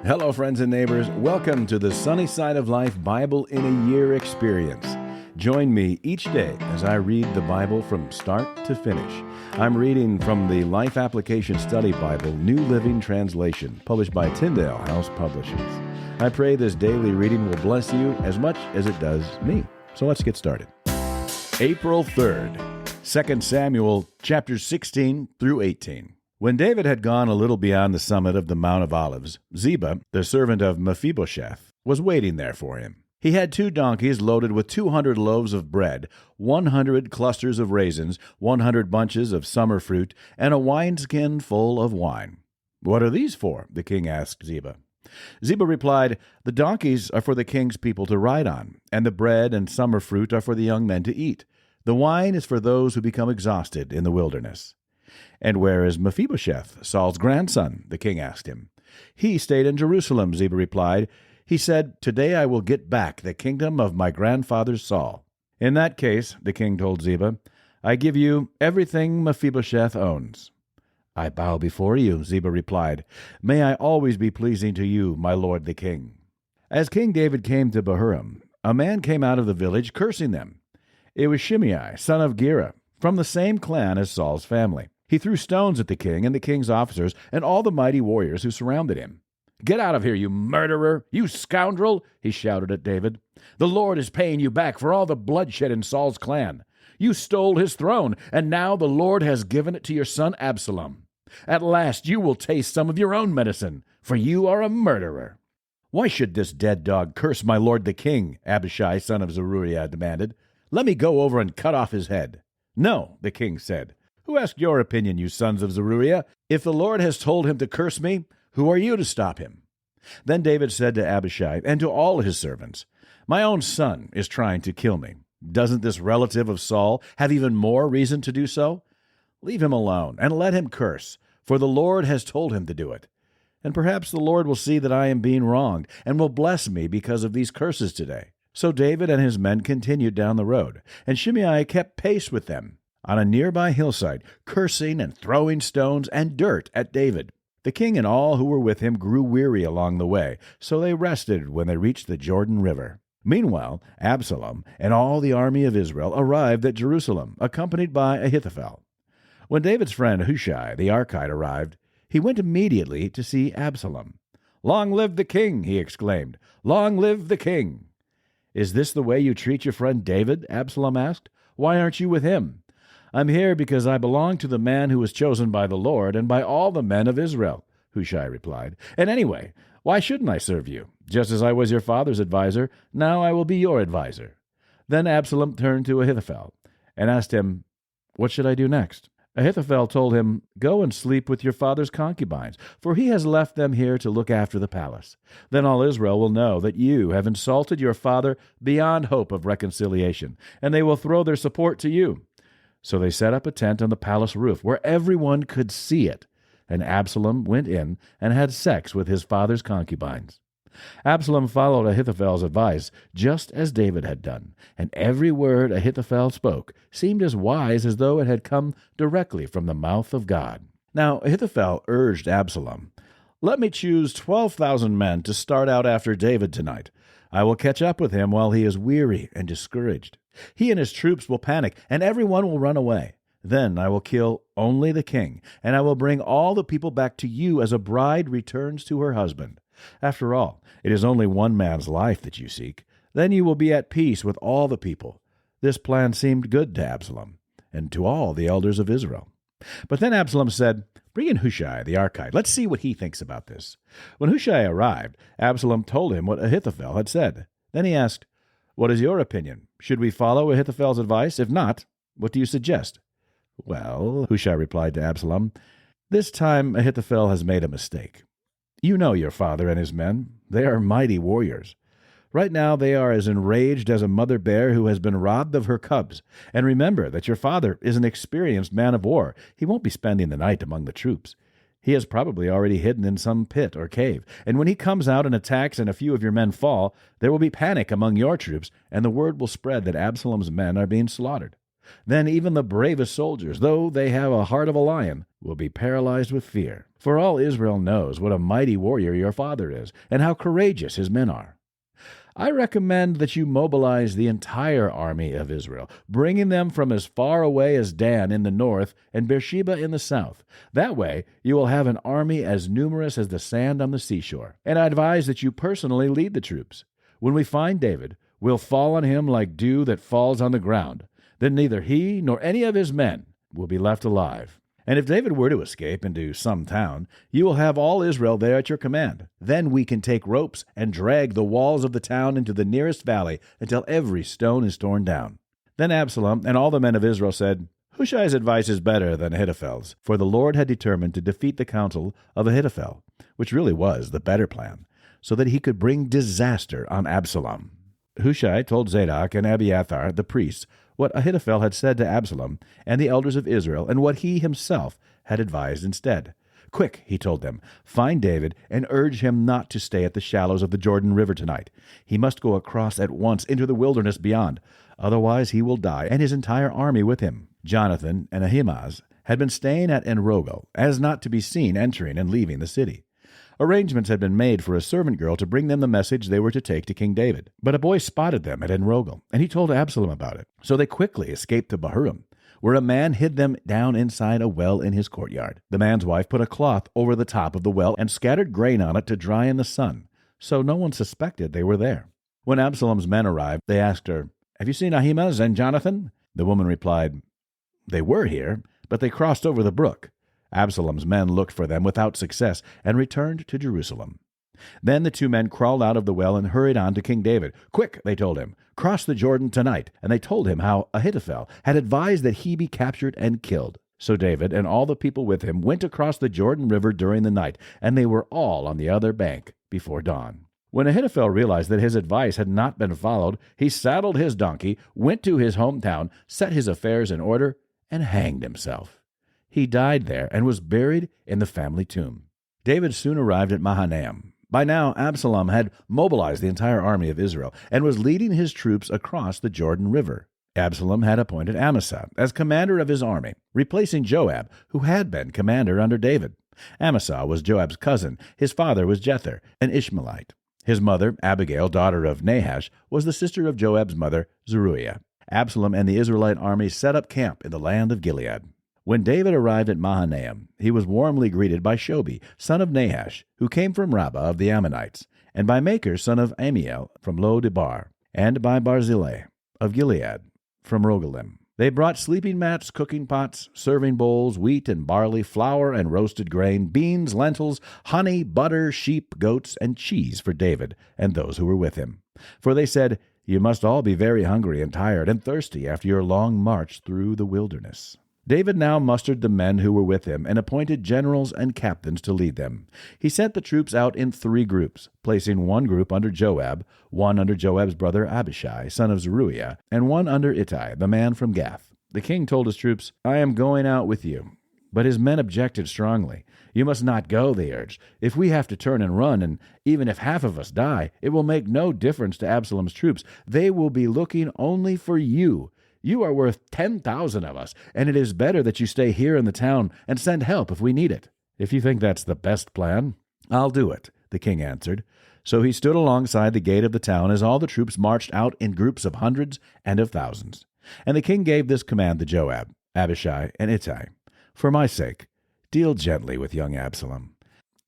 Hello, friends and neighbors. Welcome to the Sunny Side of Life Bible in a Year experience. Join me each day as I read the Bible from start to finish. I'm reading from the Life Application Study Bible, New Living Translation, published by Tyndale House Publishers. I pray this daily reading will bless you as much as it does me. So let's get started. April 3rd, 2 Samuel chapters 16 through 18. When David had gone a little beyond the summit of the Mount of Olives, Ziba, the servant of Mephibosheth, was waiting there for him. He had 2 donkeys loaded with 200 loaves of bread, 100 clusters of raisins, 100 bunches of summer fruit, and a wineskin full of wine. "What are these for?" the king asked Ziba. Ziba replied, "The donkeys are for the king's people to ride on, and the bread and summer fruit are for the young men to eat. The wine is for those who become exhausted in the wilderness." "And where is Mephibosheth, Saul's grandson?" the king asked him. "He stayed in Jerusalem," Ziba replied. "He said, 'Today I will get back the kingdom of my grandfather Saul.'" "In that case," the king told Ziba, "I give you everything Mephibosheth owns." "I bow before you," Ziba replied. "May I always be pleasing to you, my lord the king." As King David came to Bahurim, a man came out of the village cursing them. It was Shimei, son of Gera, from the same clan as Saul's family. He threw stones at the king and the king's officers and all the mighty warriors who surrounded him. "Get out of here, you murderer, you scoundrel!" he shouted at David. "The Lord is paying you back for all the bloodshed in Saul's clan. You stole his throne, and now the Lord has given it to your son Absalom. At last you will taste some of your own medicine, for you are a murderer." "Why should this dead dog curse my lord the king?" Abishai, son of Zeruiah, demanded. "Let me go over and cut off his head." "No," the king said. "Who asked your opinion, you sons of Zeruiah? If the Lord has told him to curse me, who are you to stop him?" Then David said to Abishai and to all his servants, "My own son is trying to kill me. Doesn't this relative of Saul have even more reason to do so? Leave him alone and let him curse, for the Lord has told him to do it. And perhaps the Lord will see that I am being wronged and will bless me because of these curses today." So David and his men continued down the road, and Shimei kept pace with them on a nearby hillside, cursing and throwing stones and dirt at David. The king and all who were with him grew weary along the way, so they rested when they reached the Jordan River. Meanwhile, Absalom and all the army of Israel arrived at Jerusalem, accompanied by Ahithophel. When David's friend Hushai the Archite arrived, he went immediately to see Absalom. "Long live the king!" he exclaimed. "Long live the king!" "Is this the way you treat your friend David?" Absalom asked. "Why aren't you with him?" "I'm here because I belong to the man who was chosen by the Lord and by all the men of Israel," Hushai replied. "And anyway, why shouldn't I serve you? Just as I was your father's adviser, now I will be your adviser." Then Absalom turned to Ahithophel and asked him, "What should I do next?" Ahithophel told him, "Go and sleep with your father's concubines, for he has left them here to look after the palace. Then all Israel will know that you have insulted your father beyond hope of reconciliation, and they will throw their support to you." So they set up a tent on the palace roof where everyone could see it, and Absalom went in and had sex with his father's concubines. Absalom followed Ahithophel's advice, just as David had done, and every word Ahithophel spoke seemed as wise as though it had come directly from the mouth of God. Now Ahithophel urged Absalom, "Let me choose 12,000 men to start out after David tonight. I will catch up with him while he is weary and discouraged. He and his troops will panic, and everyone will run away. Then I will kill only the king, and I will bring all the people back to you as a bride returns to her husband. After all, it is only one man's life that you seek. Then you will be at peace with all the people." This plan seemed good to Absalom and to all the elders of Israel. But then Absalom said, "Bring in Hushai the Archite. Let's see what he thinks about this." When Hushai arrived, Absalom told him what Ahithophel had said. Then he asked, "What is your opinion? Should we follow Ahithophel's advice? If not, what do you suggest?" "Well," Hushai replied to Absalom, "this time Ahithophel has made a mistake. You know your father and his men. They are mighty warriors. Right now they are as enraged as a mother bear who has been robbed of her cubs. And remember that your father is an experienced man of war. He won't be spending the night among the troops. He has probably already hidden in some pit or cave. And when he comes out and attacks and a few of your men fall, there will be panic among your troops, and the word will spread that Absalom's men are being slaughtered. Then even the bravest soldiers, though they have a heart of a lion, will be paralyzed with fear. For all Israel knows what a mighty warrior your father is, and how courageous his men are. I recommend that you mobilize the entire army of Israel, bringing them from as far away as Dan in the north and Beersheba in the south. That way, you will have an army as numerous as the sand on the seashore. And I advise that you personally lead the troops. When we find David, we'll fall on him like dew that falls on the ground. Then neither he nor any of his men will be left alive. And if David were to escape into some town, you will have all Israel there at your command. Then we can take ropes and drag the walls of the town into the nearest valley until every stone is torn down." Then Absalom and all the men of Israel said, "Hushai's advice is better than Ahithophel's," for the Lord had determined to defeat the counsel of Ahithophel, which really was the better plan, so that he could bring disaster on Absalom. Hushai told Zadok and Abiathar, the priests, what Ahithophel had said to Absalom and the elders of Israel, and what he himself had advised instead. "Quick," he told them, "find David and urge him not to stay at the shallows of the Jordan River tonight. He must go across at once into the wilderness beyond. Otherwise he will die, and his entire army with him." Jonathan and Ahimaaz had been staying at Enrogel, as not to be seen entering and leaving the city. Arrangements had been made for a servant girl to bring them the message they were to take to King David. But a boy spotted them at Enrogel, and he told Absalom about it. So they quickly escaped to Bahurim, where a man hid them down inside a well in his courtyard. The man's wife put a cloth over the top of the well and scattered grain on it to dry in the sun, so no one suspected they were there. When Absalom's men arrived, they asked her, "Have you seen Ahimaaz and Jonathan?" The woman replied, "They were here, but they crossed over the brook." Absalom's men looked for them without success and returned to Jerusalem. Then the two men crawled out of the well and hurried on to King David. "Quick," they told him, "cross the Jordan tonight." And they told him how Ahithophel had advised that he be captured and killed. So David and all the people with him went across the Jordan River during the night, and they were all on the other bank before dawn. When Ahithophel realized that his advice had not been followed, he saddled his donkey, went to his hometown, set his affairs in order, and hanged himself. He died there and was buried in the family tomb. David soon arrived at Mahanaim. By now, Absalom had mobilized the entire army of Israel and was leading his troops across the Jordan River. Absalom had appointed Amasa as commander of his army, replacing Joab, who had been commander under David. Amasa was Joab's cousin. His father was Jether, an Ishmaelite. His mother, Abigail, daughter of Nahash, was the sister of Joab's mother, Zeruiah. Absalom and the Israelite army set up camp in the land of Gilead. When David arrived at Mahanaim, he was warmly greeted by Shobi, son of Nahash, who came from Rabbah of the Ammonites, and by Makir, son of Amiel, from Lo-debar, and by Barzillai of Gilead, from Rogelim. They brought sleeping mats, cooking pots, serving bowls, wheat and barley, flour and roasted grain, beans, lentils, honey, butter, sheep, goats, and cheese for David and those who were with him. For they said, "You must all be very hungry and tired and thirsty after your long march through the wilderness." David now mustered the men who were with him and appointed generals and captains to lead them. He sent the troops out in 3 groups, placing one group under Joab, one under Joab's brother Abishai, son of Zeruiah, and one under Ittai, the man from Gath. The king told his troops, "I am going out with you." But his men objected strongly. "You must not go," they urged. "If we have to turn and run, and even if half of us die, it will make no difference to Absalom's troops. They will be looking only for you. You are worth 10,000 of us, and it is better that you stay here in the town and send help if we need it." "If you think that's the best plan, I'll do it," the king answered. So he stood alongside the gate of the town as all the troops marched out in groups of hundreds and of thousands. And the king gave this command to Joab, Abishai, and Ittai, "For my sake, deal gently with young Absalom."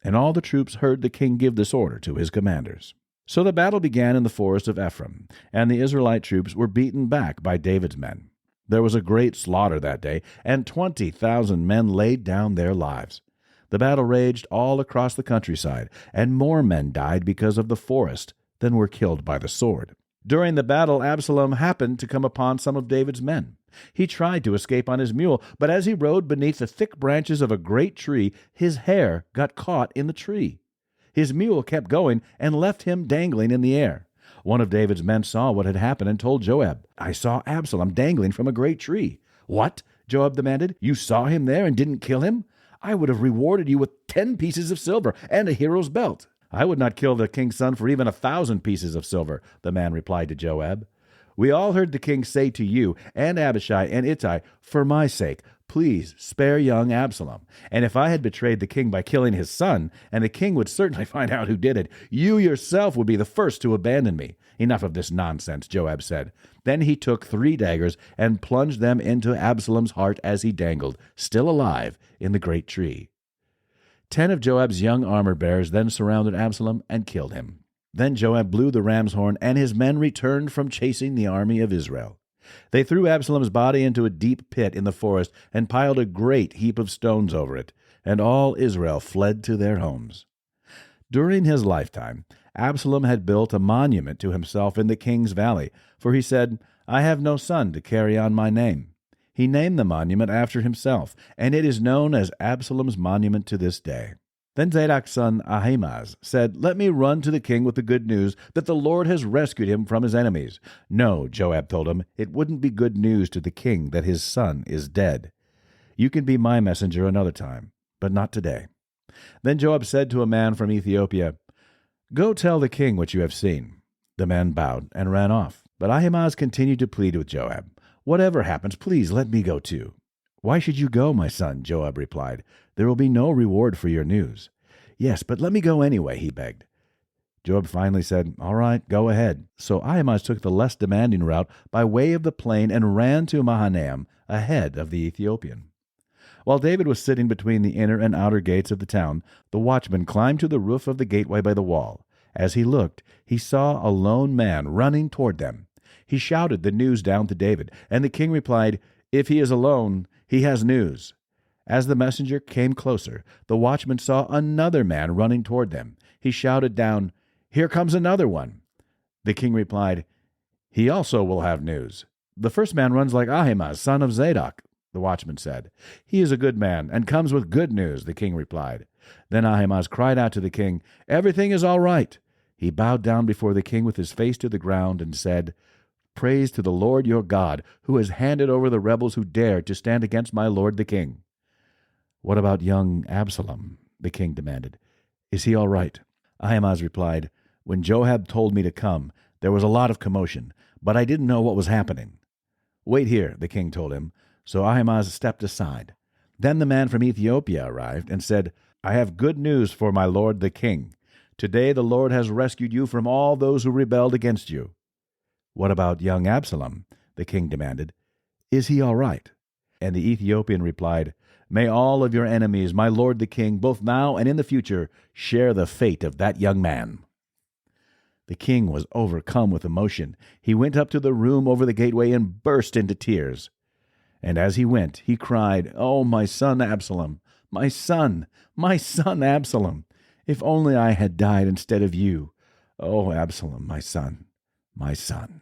And all the troops heard the king give this order to his commanders. So the battle began in the forest of Ephraim, and the Israelite troops were beaten back by David's men. There was a great slaughter that day, and 20,000 men laid down their lives. The battle raged all across the countryside, and more men died because of the forest than were killed by the sword. During the battle, Absalom happened to come upon some of David's men. He tried to escape on his mule, but as he rode beneath the thick branches of a great tree, his hair got caught in the tree. His mule kept going and left him dangling in the air. One of David's men saw what had happened and told Joab, "I saw Absalom dangling from a great tree." "What?" Joab demanded. "You saw him there and didn't kill him? I would have rewarded you with 10 pieces of silver and a hero's belt." "I would not kill the king's son for even 1,000 pieces of silver," the man replied to Joab. We all heard the king say to you and Abishai and Ittai, 'For my sake, please spare young Absalom.' And if I had betrayed the king by killing his son, and the king would certainly find out who did it, you yourself would be the first to abandon me." "Enough of this nonsense," Joab said. Then he took 3 daggers and plunged them into Absalom's heart as he dangled, still alive, in the great tree. 10 of Joab's young armor-bearers then surrounded Absalom and killed him. Then Joab blew the ram's horn, and his men returned from chasing the army of Israel. They threw Absalom's body into a deep pit in the forest and piled a great heap of stones over it, and all Israel fled to their homes. During his lifetime, Absalom had built a monument to himself in the king's valley, for he said, "I have no son to carry on my name." He named the monument after himself, and it is known as Absalom's monument to this day. Then Zadok's son Ahimaaz said, "Let me run to the king with the good news that the Lord has rescued him from his enemies." "No," Joab told him, "it wouldn't be good news to the king that his son is dead. You can be my messenger another time, but not today." Then Joab said to a man from Ethiopia, "Go tell the king what you have seen." The man bowed and ran off, but Ahimaaz continued to plead with Joab, "Whatever happens, please let me go too." "Why should you go, my son?" Joab replied. "There will be no reward for your news." "Yes, but let me go anyway," he begged. Joab finally said, "All right, go ahead." So Ahimaaz took the less demanding route by way of the plain and ran to Mahanaim ahead of the Ethiopian. While David was sitting between the inner and outer gates of the town, the watchman climbed to the roof of the gateway by the wall. As he looked, he saw a lone man running toward them. He shouted the news down to David, and the king replied, "If he is alone, he has news." As the messenger came closer, the watchman saw another man running toward them. He shouted down, "Here comes another one." The king replied, "He also will have news." "The first man runs like Ahimaaz, son of Zadok," the watchman said. "He is a good man and comes with good news," the king replied. Then Ahimaaz cried out to the king, "Everything is all right." He bowed down before the king with his face to the ground and said, "Praise to the Lord your God, who has handed over the rebels who dared to stand against my lord the king." "What about young Absalom?" the king demanded. "Is he all right?" Ahimaaz replied, "When Joab told me to come, there was a lot of commotion, but I didn't know what was happening." "Wait here," the king told him. So Ahimaaz stepped aside. Then the man from Ethiopia arrived and said, "I have good news for my lord the king. Today the Lord has rescued you from all those who rebelled against you." "What about young Absalom?" the king demanded. "Is he all right?" And the Ethiopian replied, "May all of your enemies, my lord the king, both now and in the future, share the fate of that young man." The king was overcome with emotion. He went up to the room over the gateway and burst into tears. And as he went, he cried, "Oh, my son Absalom, my son Absalom! If only I had died instead of you. Oh, Absalom, my son, my son."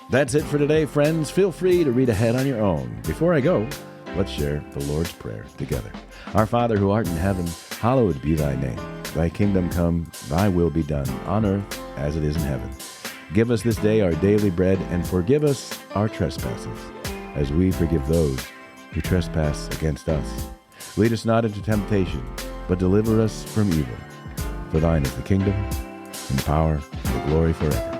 That's it for today, friends. Feel free to read ahead on your own. Before I go, let's share the Lord's Prayer together. Our Father who art in heaven, hallowed be thy name. Thy kingdom come, thy will be done, on earth as it is in heaven. Give us this day our daily bread, and forgive us our trespasses, as we forgive those who trespass against us. Lead us not into temptation, but deliver us from evil. For thine is the kingdom, and power, and the glory forever.